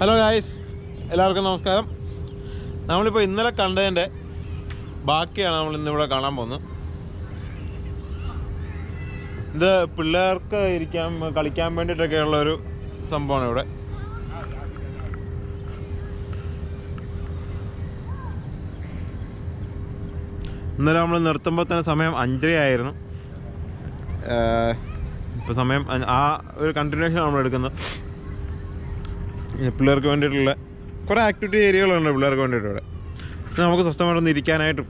Hello guys, എല്ലാവർക്കും നമസ്കാരം. നമ്മളിപ്പോൾ ഇന്നലെ കണ്ടതിൻ്റെ ബാക്കിയാണ് നമ്മൾ ഇന്നിവിടെ കാണാൻ പോകുന്നത്. ഇത് പിള്ളേർക്ക് കളിക്കാൻ വേണ്ടിയിട്ടൊക്കെയുള്ളൊരു സംഭവമാണ് ഇവിടെ. ഇന്നലെ നമ്മൾ നിർത്തുമ്പോൾ തന്നെ സമയം 5:30 ആയിരുന്നു. ഇപ്പോൾ സമയം ആ ഒരു കണ്ടിന്യൂഷൻ നമ്മൾ എടുക്കുന്നത്. പിള്ളേർക്ക് വേണ്ടിയിട്ടുള്ള കുറേ ആക്ടിവിറ്റി ഏരിയകളുണ്ട് പിള്ളേർക്ക് വേണ്ടിയിട്ട് ഇവിടെ. നമുക്ക് സ്വസ്ഥമായിട്ടൊന്ന് ഇരിക്കാനായിട്ടും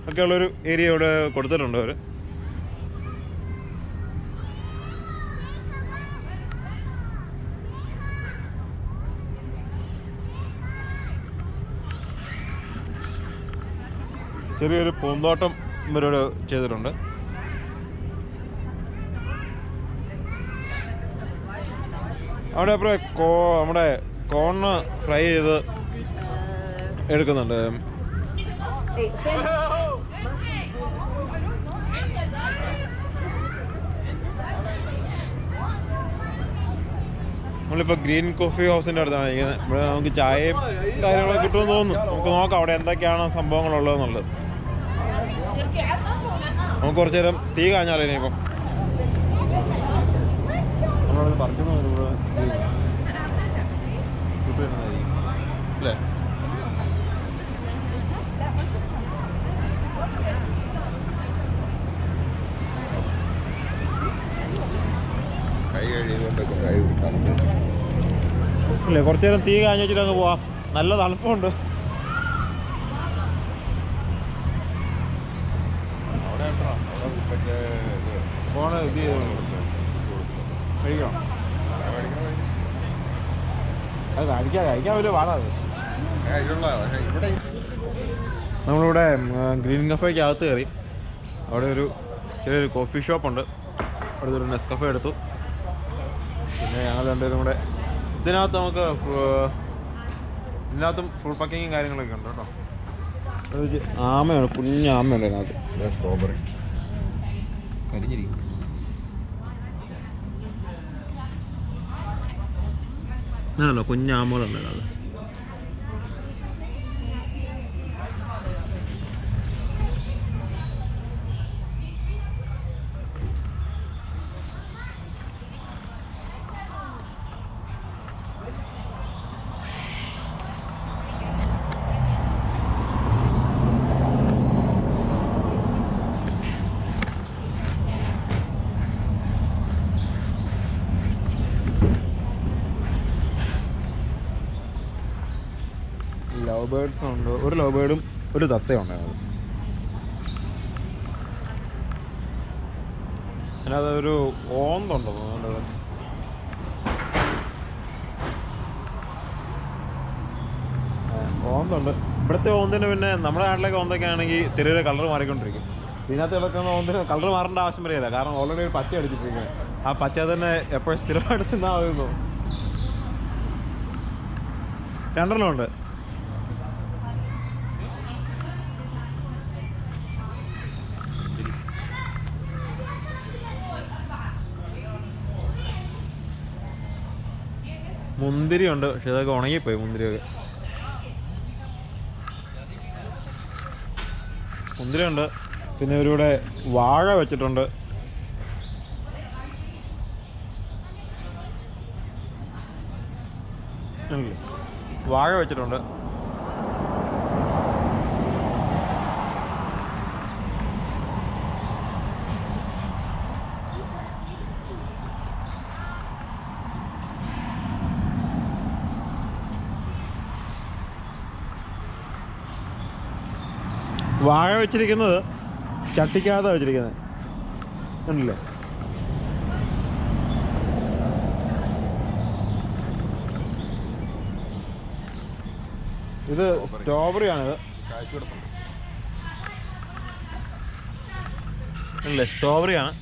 ഒക്കെയുള്ളൊരു ഏരിയ ഇവിടെ കൊടുത്തിട്ടുണ്ട് അവർ. ചെറിയൊരു പൂന്തോട്ടം ഇവരോട് ചെയ്തിട്ടുണ്ട്. അവിടെ അപ്പുറം നമ്മുടെ കോണ് ഫ്രൈ ചെയ്ത് എടുക്കുന്നുണ്ട്. നമ്മളിപ്പോൾ ഗ്രീൻ കോഫി ഹൗസിൻ്റെ അടുത്താണ് ഇരിക്കുന്നത്. ഇവിടെ നമുക്ക് ചായയും കാര്യങ്ങളൊക്കെ കിട്ടുമെന്ന് തോന്നുന്നു. നമുക്ക് നോക്കാം അവിടെ എന്തൊക്കെയാണ് സംഭവങ്ങളുള്ളതെന്നുള്ളത്. നമുക്ക് കുറച്ച് നേരം തീ കാഞ്ഞാലോ ഇനിയിപ്പം. നമ്മളത് പറിക്കുന്ന അല്ലേ? ഇല്ലേ, കുറച്ചു നേരം തീ കാഞ്ഞ് വെച്ചിട്ട് അങ്ങ് പോവാം. നല്ല തണുപ്പുണ്ട്. ഫോണ് ഇത് കഴിക്കണം. അത് കഴിക്കാൻ വലിയ പാടാത്. നമ്മളിവിടെ ഗ്രീൻ കഫേക്ക് അകത്ത് കയറി. അവിടെ ഒരു ചെറിയൊരു കോഫി ഷോപ്പുണ്ട്. അവിടെ ഒരു നെസ്കഫേ എടുത്തു. പിന്നെ ഞങ്ങൾ രണ്ടുപേരും കൂടെ ഇതിനകത്തും ഫുൾ പാക്കിങ്ങും കാര്യങ്ങളൊക്കെ ഉണ്ട് കേട്ടോ. ആമയാണ്, കുഞ്ഞ് ആമയുണ്ട് ഇതിനകത്ത്. സ്ട്രോബെറി കരിഞ്ഞിരിക്കും. അതല്ലോ കുഞ്ഞാമകളുണ്ട് അത്. ലവ് ബേർഡ്സ് ഉണ്ട്. ഒരു ലവ് ബേർഡും ഒരു തത്തയുണ്ടായിരുന്നു. അതിനകത്തൊരു ഓന്തുണ്ടോ തോന്നുന്നത്. ഓന്തുണ്ട്. ഇവിടുത്തെ ഓന്തിന് പിന്നെ നമ്മുടെ നാട്ടിലേക്ക് ഓന്തൊക്കെ ആണെങ്കിൽ തെരുവിലെ കളർ മാറിക്കൊണ്ടിരിക്കും. ഇതിനകത്ത് കിടക്കുന്ന ഓന്തിന് കളർ മാറേണ്ട ആവശ്യം വരികയില്ല. കാരണം ഓൾറെഡി ഒരു പച്ച അടിച്ചിട്ടിരിക്കുന്നത്. ആ പച്ച തന്നെ എപ്പോഴും സ്ഥിരമായിട്ട് തിന്നാവുന്നു. രണ്ടെണ്ണം ഉണ്ട്. മുന്തിരി ഉണ്ട്, പക്ഷെ അതൊക്കെ ഉണങ്ങിപ്പോയി. മുന്തിരി ഉണ്ട്. പിന്നെ ഇവരിവിടെ വാഴ വെച്ചിട്ടുണ്ട്. വാഴ വെച്ചിട്ടുണ്ട്. വാഴ വെച്ചിരിക്കുന്നത് ചട്ടിക്കകത്താണ് വെച്ചിരിക്കുന്നത്, ഉണ്ടല്ലേ? ഇത് സ്ട്രോബെറിയാണിത്. അല്ലേ, സ്ട്രോബെറിയാണ്.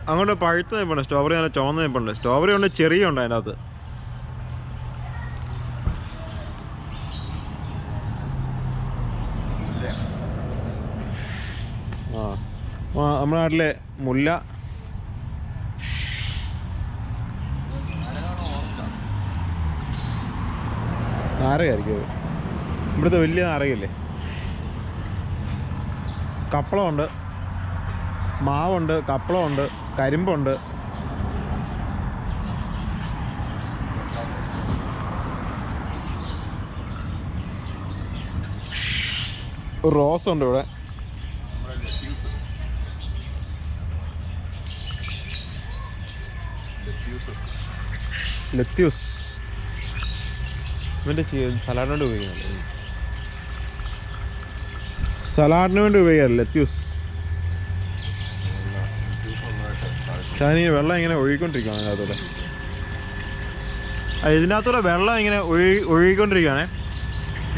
അങ്ങോട്ട് പഴുത്ത നിൽപ്പുണ്ട്. സ്ട്രോബെറി നല്ല ചുവന്ന നിൽപ്പുണ്ട്. സ്ട്രോബെറി ഉണ്ട്, ചെറിയ ഉണ്ട് അതിൻ്റെ അകത്ത്. നമ്മുടെ നാട്ടിലെ മുല്ല, നാരകയായിരിക്കും അത്. ഇവിടുത്തെ വലിയ നാരകയില്ലേ. കപ്പളമുണ്ട്, മാവുണ്ട്, കപ്പളമുണ്ട്, കരിമ്പുണ്ട്. റോസ് ഉണ്ട് ഇവിടെ. ലെത്യൂസ് ഇവൻ്റെ സലാഡിന് വേണ്ടി ഉപയോഗിക്കുന്നുണ്ട്. സലാഡിന് വേണ്ടി ഉപയോഗിക്കാറില്ല ലെത്യൂസ്. ഞാൻ ഈ വെള്ളം ഇങ്ങനെ ഒഴുകിക്കൊണ്ടിരിക്കുകയാണ് അതിനകത്തൂടെ. ഇതിനകത്തൂടെ വെള്ളം ഇങ്ങനെ ഒഴുകിക്കൊണ്ടിരിക്കുകയാണേ.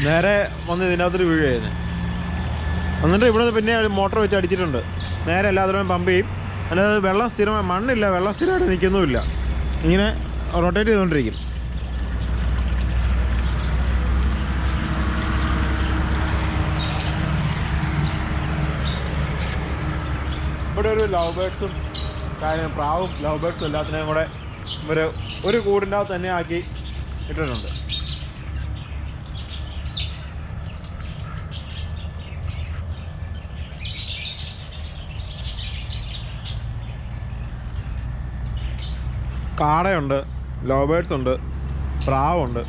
നേരെ വന്ന് ഇതിനകത്തോട്ട് വീഴുകയായിരുന്നു. എന്നിട്ട് ഇവിടെ പിന്നെ മോട്ടർ വെച്ച് അടിച്ചിട്ടുണ്ട്. നേരെ എല്ലാത്തിനും പമ്പ് ചെയ്യും. അല്ലാതെ വെള്ളം സ്ഥിരമായി, മണ്ണില്ല, വെള്ളം സ്ഥിരമായിട്ട് നിൽക്കുന്നുമില്ല. ഇങ്ങനെ റൊട്ടേറ്റ് ചെയ്തുകൊണ്ടിരിക്കും. ഇവിടെ ഒരു ലവ് ബേർഡ്സും പ്രാവും ലവ് ബേർഡ്സും എല്ലാത്തിനെയും കൂടെ ഒരു കൂടിൻ്റെ അകത്ത് തന്നെ ആക്കി ഇട്ടിട്ടുണ്ട്. കാടയുണ്ട്, ലവ് ബേർഡ്സ് ഉണ്ട്, പ്രാവുണ്ട്.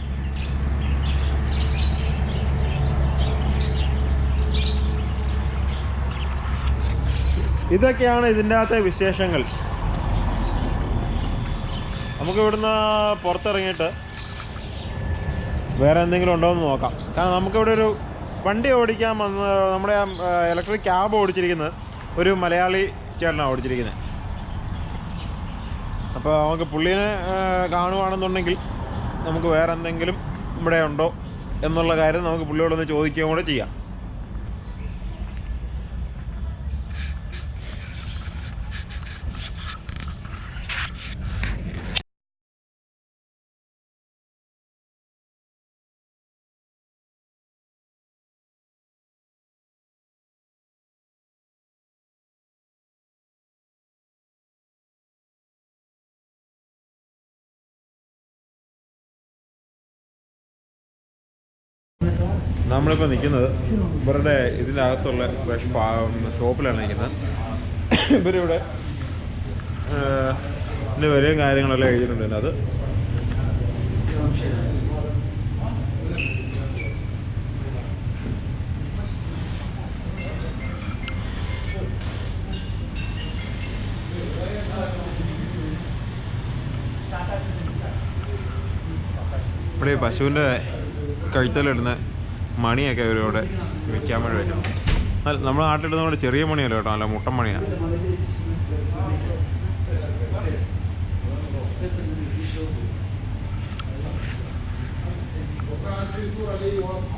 ഇതൊക്കെയാണ് ഇതിൻ്റെ അകത്തെ വിശേഷങ്ങൾ. നമുക്ക് ഇവിടുന്ന് പുറത്തിറങ്ങിയിട്ട് വേറെ എന്തെങ്കിലും ഉണ്ടോ എന്ന് നോക്കാം. കാരണം നമുക്കിവിടെ ഒരു വണ്ടി ഓടിക്കാൻ വന്ന് നമ്മുടെ ഇലക്ട്രിക് ക്യാബ് ഓടിച്ചിരിക്കുന്നത് ഒരു മലയാളി ചേട്ടനാണ് ഓടിച്ചിരിക്കുന്നത്. അപ്പോൾ നമുക്ക് പുള്ളീനെ കാണുകയാണെന്നുണ്ടെങ്കിൽ നമുക്ക് വേറെ എന്തെങ്കിലും ഇവിടെ ഉണ്ടോ എന്നുള്ള കാര്യം നമുക്ക് പുള്ളിയോടൊന്ന് ചോദിക്കുകയും കൂടെ ചെയ്യാം. നമ്മളിപ്പോൾ നിൽക്കുന്നത് ഇവരുടെ ഇതിൻ്റെ അകത്തുള്ള ഫ്രഷ് ഷോപ്പിലാണ് നിൽക്കുന്നത്. ഇവരിവിടെ ഇതിൻ്റെ വിലയും കാര്യങ്ങളെല്ലാം എഴുതിയിട്ടുണ്ട്. അത് ഇവിടെ പശുവിൻ്റെ കഴുത്തലിടുന്ന മണിയൊക്കെ ഇവരിവിടെ വിൽക്കാൻ വേണ്ടി വെച്ചിട്ടുണ്ട്. നമ്മുടെ നാട്ടിലിടുന്ന ചെറിയ മണിയല്ല കേട്ടോ, അല്ല മുട്ടൻ മണിയാണ്.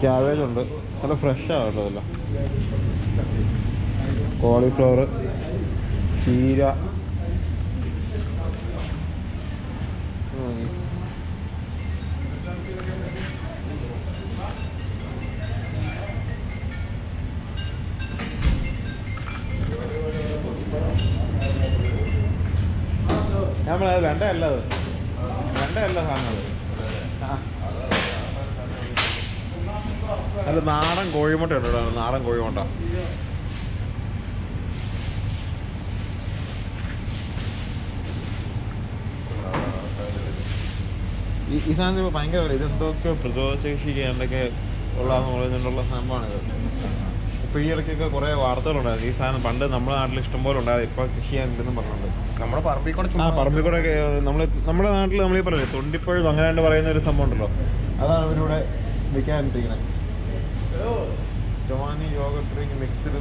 ക്യാബേജ് ഉണ്ട്, നല്ല ഫ്രഷാണ് കേട്ടോ അതെല്ലാം. കോളിഫ്ലവർ, ചീര, നമ്മളത് വെണ്ടയല്ല, സാധനം അത് നാടൻ കോഴിമുട്ട ഉണ്ട്. നാടൻ കോഴിമുട്ട ഈ സാധനം ഭയങ്കര ഇതെന്തൊക്കെ പ്രതിരോധശേഷിക്ക് എന്തൊക്കെ ഉള്ളതെന്ന് പറയുന്നുണ്ടുള്ള സംഭവമാണിത്. ഇപ്പോൾ ഈ ഇടയ്ക്കൊക്കെ കുറേ വാർത്തകളുണ്ടായിരുന്നു. ഈ സാധനം പണ്ട് നമ്മുടെ നാട്ടിൽ ഇഷ്ടംപോലെ ഉണ്ടായത്, ഇപ്പോൾ കൃഷി ചെയ്യാനില്ലെന്നും പറഞ്ഞിട്ടുണ്ട്. നമ്മുടെ പറമ്പിൽ കൂടെ ഒക്കെ നമ്മുടെ നാട്ടിൽ നമ്മളീ പറയില്ലേ തൊണ്ടിപ്പഴും അങ്ങനെ പറയുന്ന ഒരു സംഭവം ഉണ്ടല്ലോ, അതാണ് ഇവരിവിടെ വിൽക്കാനിരിക്കുന്നത്. ജോവാനി യോഗ ഡ്രിങ്ക് മിക്സ്ഡ്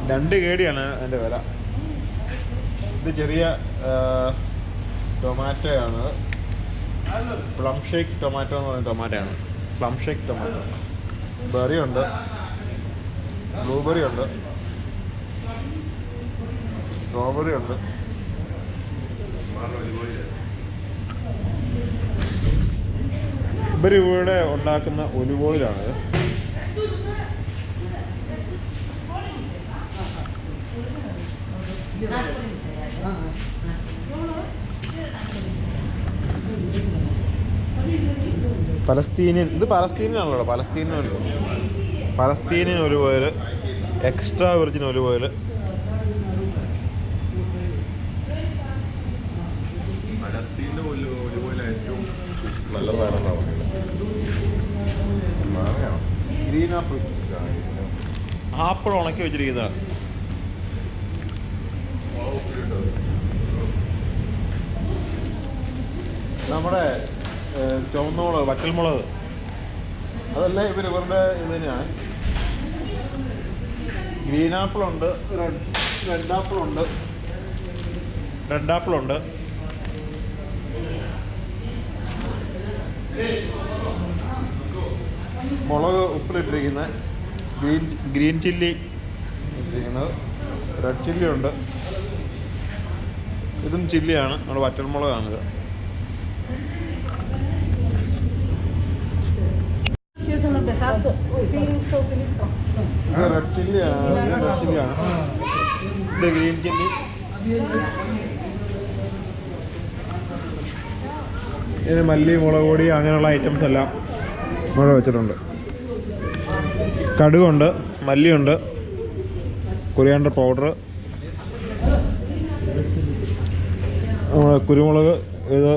2 കേടിയാണ് അതിൻ്റെ വില. ഇത് ചെറിയ ടൊമാറ്റോയാണ്, പ്ലം ഷേക്ക് ടൊമാറ്റോ എന്ന് പറയുന്ന ടൊമാറ്റോയാണ്. Plum shake tomato. ബെറി ഉണ്ട്, ബ്ലൂബെറി ഉണ്ട്, സ്ട്രോബെറി ഉണ്ട്. ഇവരിവിടെ ഉണ്ടാക്കുന്ന ഒലിവ് ഓയിലാണിത്. പലസ്തീനിയൻ, ഇത് പലസ്തീനിയനാണല്ലോ. പലസ്തീനിയൻ ഒരു ഓയിൽ, എക്സ്ട്രാ വെർജിൻ ഒരു ഓയിൽ. നല്ല സാധനം. ഗ്രീൻ ആപ്പിൾ, ആപ്പിൾ ഉണക്കി വെച്ചിരിക്കുന്നതാണ്. നമ്മുടെ ചുവന്നമുളക്, വറ്റൽമുളക്, അതെല്ലാം ഇവരുടെ ഇത് തന്നെയാണ്. ഗ്രീൻ ആപ്പിളുണ്ട്, റെഡ് ആപ്പിളുണ്ട്, മുളക് ഉപ്പിലിട്ടിരിക്കുന്നത്, ഗ്രീൻ ചില്ലി ഇട്ടിരിക്കുന്നത്, റെഡ് ചില്ലി ഉണ്ട്. ഇതും ചില്ലിയാണ്, നമ്മുടെ വറ്റൽമുളകാണിത്. റെഡ് ചില്ലിയാണ്, ഇത് ഗ്രീൻ ചില്ലി. ഇതിന് മല്ലി, മുളക് പൊടി അങ്ങനെയുള്ള ഐറ്റംസ് എല്ലാം ഇവിടെ വെച്ചിട്ടുണ്ട്. കടുകുണ്ട്, മല്ലിയുണ്ട്, കൊറിയാണ്ടർ പൗഡർ, കുരുമുളക്, ഇത്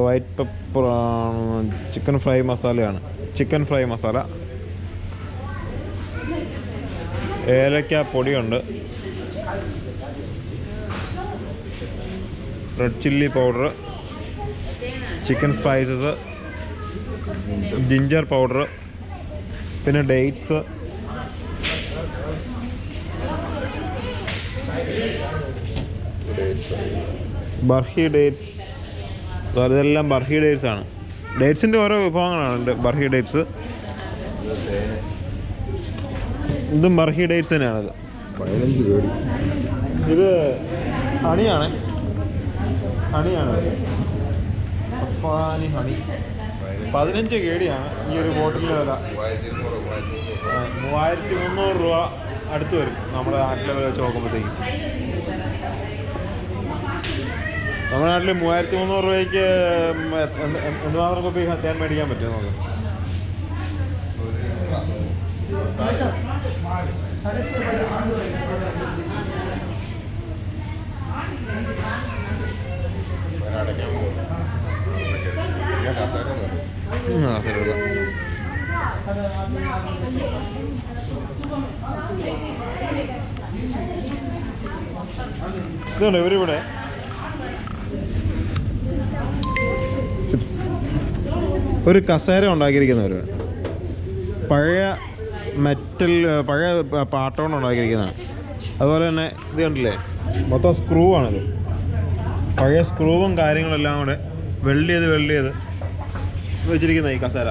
വൈറ്റ് പെപ്പർ, ചിക്കൻ ഫ്രൈ മസാലയാണ്, ചിക്കൻ ഫ്രൈ മസാല, ഏലക്ക പൊടിയുണ്ട്, red chilli powder, chicken spices, ginger powder, പിന്നെ ഡേറ്റ്സ്, ബർഹി ഡേറ്റ്സ്. ഇതെല്ലാം ബർഹി ഡേറ്റ്സ് ആണ്. ഡേറ്റ്സിൻ്റെ ഓരോ വിഭവങ്ങളാണ് ബർഹി ഡേറ്റ്സ്. ഇതും ബർഹി ഡേറ്റ്സ് തന്നെയാണിത്. 15 പേടി. ഇത് ഹണിയാണ്, അഫ്ഗാനി ഹണി. 15 കേടിയാണ് ഈ ഒരു ബോട്ടിലിൻ്റെ വില. 3300 രൂപ അടുത്ത് വരും നമ്മുടെ നാട്ടിലെ വില വെച്ച് നോക്കുമ്പോഴത്തേക്കും. നമ്മുടെ നാട്ടിൽ 3300 രൂപയ്ക്ക് എന്തുമാത്രം കോപ്പി തേൻ മേടിക്കാൻ പറ്റും നമുക്ക്? ഇതുണ്ട് ഇവരിവിടെ ഒരു കസേര ഉണ്ടാക്കിയിരിക്കുന്നവർ, പഴയ മെറ്റൽ, പഴയ പാട്ടോണ്ട് ഉണ്ടാക്കിയിരിക്കുന്നതാണ്. അതുപോലെ തന്നെ ഇത് കണ്ടില്ലേ, മൊത്തം സ്ക്രൂ ആണിത്. പഴയ സ്ക്രൂവും കാര്യങ്ങളെല്ലാം കൂടെ വെൽഡ് ചെയ്ത് വെച്ചിരിക്കുന്ന ഈ കസേര.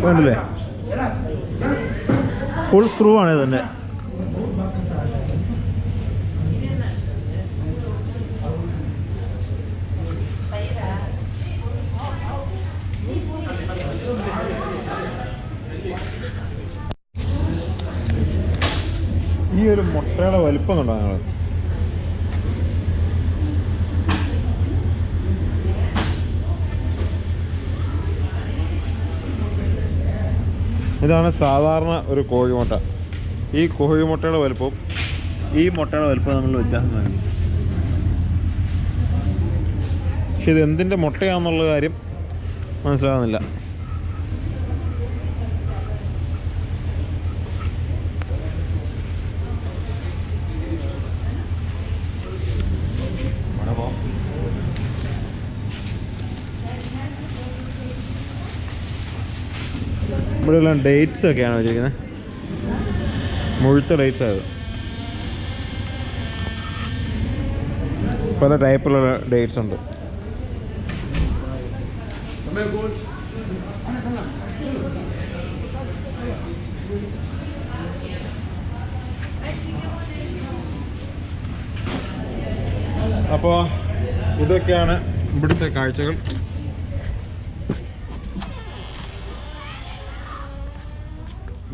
കണ്ടില്ലേ, ഫുൾ സ്ക്രൂ ആണ് ഇത് തന്നെ. ഈ ഒരു മുട്ടയുടെ വലിപ്പം കണ്ടോ ഞങ്ങൾ? ഇതാണ് സാധാരണ ഒരു കോഴിമുട്ട. ഈ കോഴിമുട്ടയുടെ വലുപ്പവും ഈ മുട്ടയുടെ വലുപ്പം തമ്മിൽ വ്യത്യാസം നൽകി. പക്ഷെ ഇത് എന്തിൻ്റെ മുട്ടയാണെന്നുള്ള കാര്യം മനസ്സിലാകുന്നില്ല. ഇവിടെ എല്ലാം ഡേറ്റ്സ് ഒക്കെയാണ് വെച്ചിരിക്കുന്നത്, മുഴുത്ത ഡേറ്റ്സ് ആയത്. പല ടൈപ്പിലുള്ള ഡേറ്റ്സ് ഉണ്ട്. അപ്പോൾ ഇതൊക്കെയാണ് ഇവിടുത്തെ കാഴ്ചകൾ.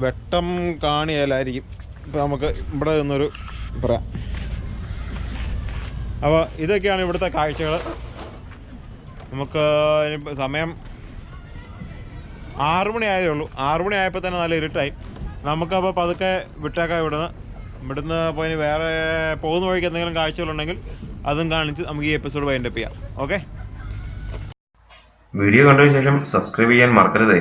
വെട്ടം കാണിയാലായിരിക്കും. ഇപ്പോൾ നമുക്ക് ഇവിടെ നിന്നൊരു പറയാം. അപ്പോൾ ഇതൊക്കെയാണ് ഇവിടുത്തെ കാഴ്ചകൾ. നമുക്ക് സമയം 6 മണി ആയതേ ഉള്ളൂ. 6 മണി ആയപ്പോൾ തന്നെ നല്ല ഇരുട്ടായി. നമുക്കപ്പോൾ പതുക്കെ വിട്ടേക്കാം ഇവിടുന്ന് പോയി വേറെ പോകുന്ന വഴിക്ക് എന്തെങ്കിലും കാഴ്ചകളുണ്ടെങ്കിൽ അതും കാണിച്ച് നമുക്ക് ഈ എപ്പിസോഡ് വൈൻഡപ്പ് ചെയ്യാം. ഓക്കെ, വീഡിയോ കണ്ടതിന് ശേഷം സബ്സ്ക്രൈബ് ചെയ്യാൻ മറക്കരുതേ.